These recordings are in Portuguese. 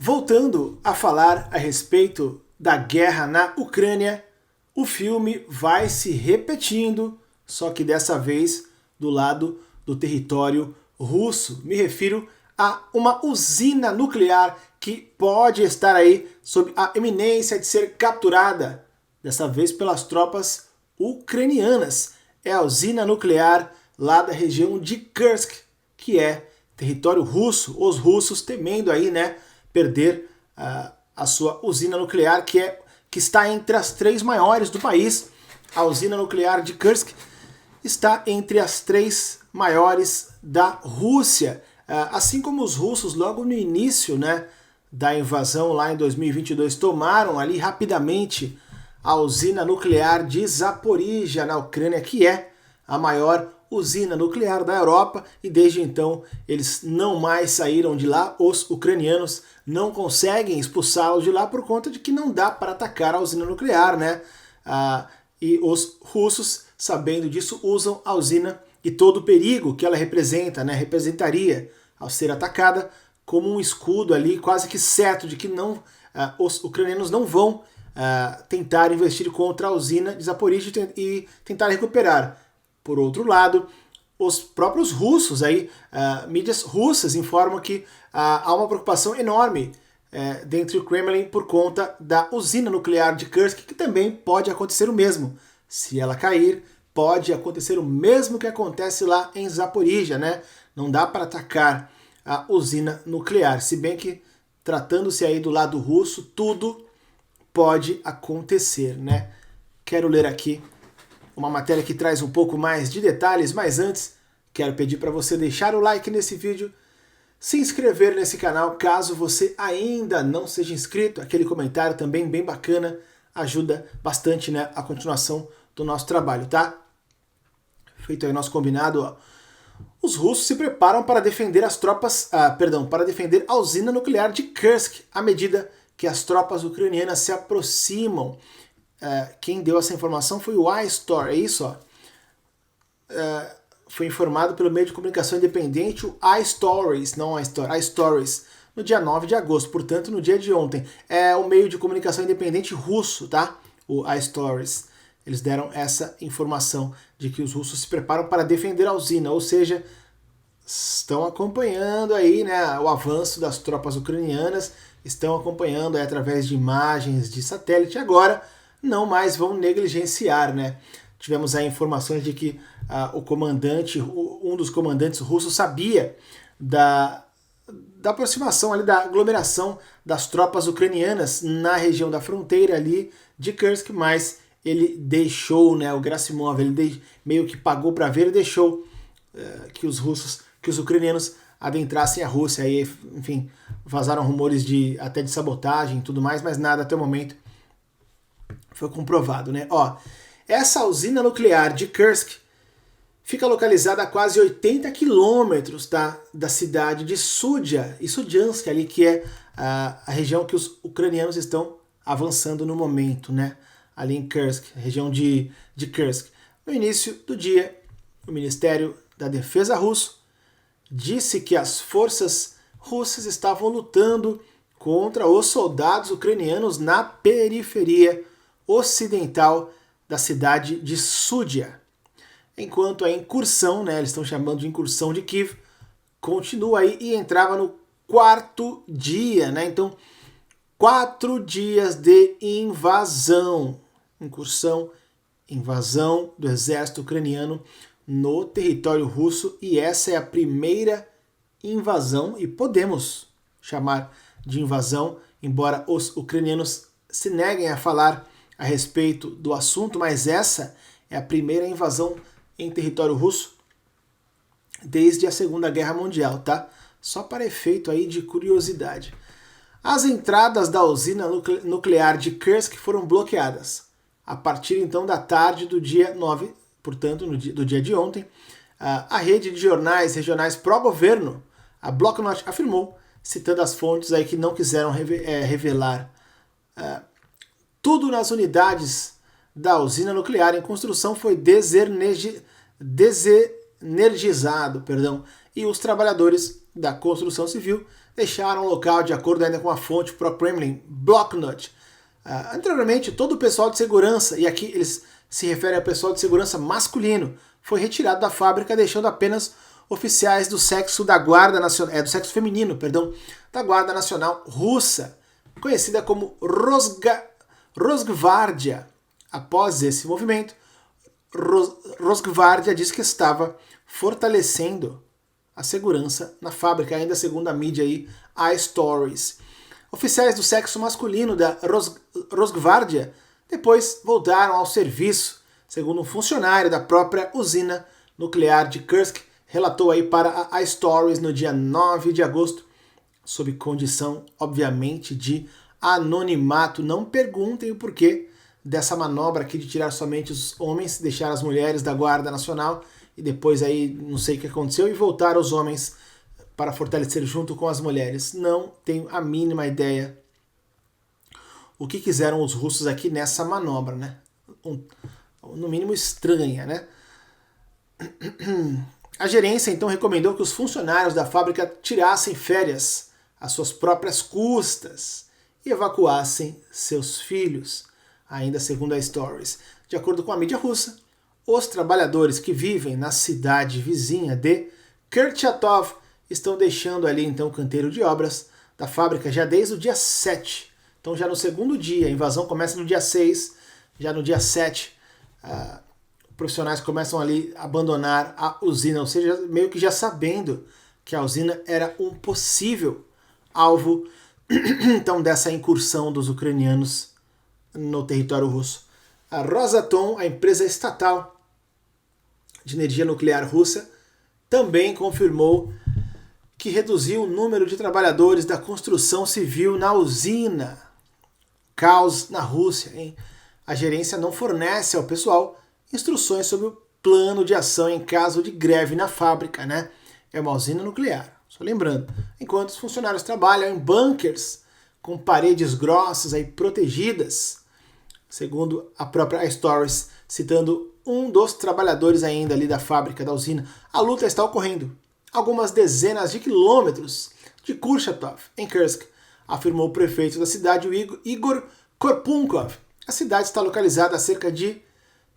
Voltando a falar a respeito da guerra na Ucrânia, o filme vai se repetindo, só que dessa vez do lado do território russo. Me refiro a uma usina nuclear que pode estar aí sob a iminência de ser capturada, dessa vez pelas tropas ucranianas. É a usina nuclear lá da região de Kursk, que é território russo, os russos temendo aí, né, perder a sua usina nuclear, que está entre as 3 maiores do país. A usina nuclear de Kursk está entre as 3 maiores da Rússia. Assim como os russos, logo no início, né, da invasão lá em 2022, tomaram ali rapidamente a usina nuclear de Zaporizhia, na Ucrânia, que é a maior usina nuclear da Europa, e desde então eles não mais saíram de lá. Os ucranianos não conseguem expulsá-los de lá por conta de que não dá para atacar a usina nuclear, né? E os russos, sabendo disso, usam a usina e todo o perigo que ela representa, né, representaria ao ser atacada, como um escudo ali, quase que certo de que não, os ucranianos não vão tentar investir contra a usina de Zaporizhia e tentar recuperar. Por outro lado, os próprios russos, mídias russas informam que há uma preocupação enorme dentro do Kremlin por conta da usina nuclear de Kursk, que também pode acontecer o mesmo. Se ela cair, pode acontecer o mesmo que acontece lá em Zaporizhia, né? Não dá para atacar a usina nuclear, se bem que, tratando-se aí do lado russo, tudo pode acontecer, né? Quero ler aqui uma matéria que traz um pouco mais de detalhes, mas antes quero pedir para você deixar o like nesse vídeo, se inscrever nesse canal caso você ainda não seja inscrito, aquele comentário também bem bacana, ajuda bastante, né, a continuação do nosso trabalho, tá? Feito aí o nosso combinado, ó. Os russos se preparam para defender para defender a usina nuclear de Kursk, à medida que as tropas ucranianas se aproximam. Quem deu essa informação foi o iStory, é isso, ó. Foi informado pelo meio de comunicação independente, o iStories, não iStories, no dia 9 de agosto, portanto no dia de ontem. É o meio de comunicação independente russo, tá? O iStories. Eles deram essa informação de que os russos se preparam para defender a usina, ou seja, estão acompanhando aí, né, o avanço das tropas ucranianas, estão acompanhando aí através de imagens de satélite. Agora não mais vão negligenciar, né? Tivemos aí informações de que um dos comandantes russos sabia da aproximação ali, da aglomeração das tropas ucranianas na região da fronteira ali de Kursk, mas ele deixou, né, o Gerasimov, ele meio que pagou para ver e deixou que os ucranianos adentrassem a Rússia. Aí, enfim, vazaram rumores até de sabotagem e tudo mais, mas nada até o momento foi comprovado, né? Ó, essa usina nuclear de Kursk fica localizada a quase 80 quilômetros, tá, da cidade de Sudzha e Sudzhansk, ali, que é a região que os ucranianos estão avançando no momento, né? Ali em Kursk, região de Kursk. No início do dia, o Ministério da Defesa russo disse que as forças russas estavam lutando contra os soldados ucranianos na periferia ocidental da cidade de Sudzha. Enquanto a incursão, né, eles estão chamando de incursão de Kiev, continua aí e entrava no 4º dia, né? Então, 4 dias de invasão. Invasão do exército ucraniano no território russo, e essa é a primeira invasão, e podemos chamar de invasão, embora os ucranianos se neguem a falar a respeito do assunto, mas essa é a primeira invasão em território russo desde a Segunda Guerra Mundial, tá? Só para efeito aí de curiosidade. As entradas da usina nuclear de Kursk foram bloqueadas. A partir então da tarde do dia 9, portanto, do dia de ontem, a rede de jornais regionais pró-governo, a Blocknot, afirmou, citando as fontes aí que não quiseram revelar, tudo nas unidades da usina nuclear em construção foi desenergizado, e os trabalhadores da construção civil deixaram o local, de acordo ainda com a fonte pro-Kremlin, Blocknot. Anteriormente, todo o pessoal de segurança, e aqui eles se referem ao pessoal de segurança masculino, foi retirado da fábrica, deixando apenas oficiais do sexo da Guarda Nacional, do sexo feminino, perdão, da Guarda Nacional Russa, conhecida como Rosgvardia. Após esse movimento, Rosgvardia diz que estava fortalecendo a segurança na fábrica, ainda segundo a mídia aí, iStories. Oficiais do sexo masculino da Rosgvardia depois voltaram ao serviço, segundo um funcionário da própria usina nuclear de Kursk, relatou aí para a iStories no dia 9 de agosto, sob condição, obviamente, de anonimato. Não perguntem o porquê dessa manobra aqui de tirar somente os homens, deixar as mulheres da Guarda Nacional e depois aí não sei o que aconteceu e voltar os homens para fortalecer junto com as mulheres. Não tenho a mínima ideia o que quiseram os russos aqui nessa manobra, né? No mínimo estranha, né? A gerência então recomendou que os funcionários da fábrica tirassem férias às suas próprias custas e evacuassem seus filhos, ainda segundo a Stories. De acordo com a mídia russa, os trabalhadores que vivem na cidade vizinha de Kurchatov estão deixando ali então o canteiro de obras da fábrica já desde o dia 7. Então já no segundo dia, a invasão começa no dia 6, já no dia 7, profissionais começam ali a abandonar a usina, ou seja, meio que já sabendo que a usina era um possível alvo então dessa incursão dos ucranianos no território russo. A Rosatom, a empresa estatal de energia nuclear russa, também confirmou que reduziu o número de trabalhadores da construção civil na usina. Caos na Rússia, hein? A gerência não fornece ao pessoal instruções sobre o plano de ação em caso de greve na fábrica, né? É uma usina nuclear, só lembrando. Enquanto os funcionários trabalham em bunkers com paredes grossas aí protegidas, segundo a própria iStories, citando um dos trabalhadores ainda ali da fábrica, da usina, a luta está ocorrendo algumas dezenas de quilômetros de Kurchatov, em Kursk, afirmou o prefeito da cidade, o Igor Korpunkov. A cidade está localizada a cerca de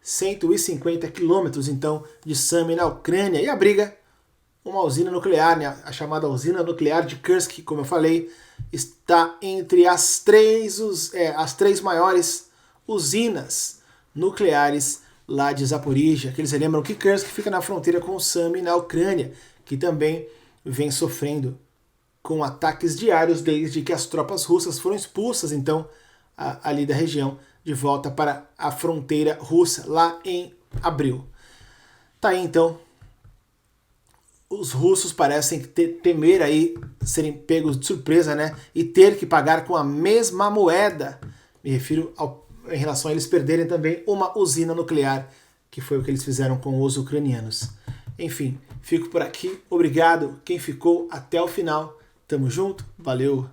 150 quilômetros, então, de Sami, na Ucrânia, e abriga uma usina nuclear, né? A chamada usina nuclear de Kursk, como eu falei, está entre as três maiores usinas nucleares lá de Zaporizhia, que eles lembram que Kursk fica na fronteira com Sami, na Ucrânia, que também vem sofrendo com ataques diários desde que as tropas russas foram expulsas, então, ali da região, de volta para a fronteira russa, lá em abril. Tá aí, então, os russos parecem temer aí serem pegos de surpresa, né, e ter que pagar com a mesma moeda. Me refiro em relação a eles perderem também uma usina nuclear, que foi o que eles fizeram com os ucranianos. Enfim, fico por aqui. Obrigado quem ficou até o final. Tamo junto, valeu!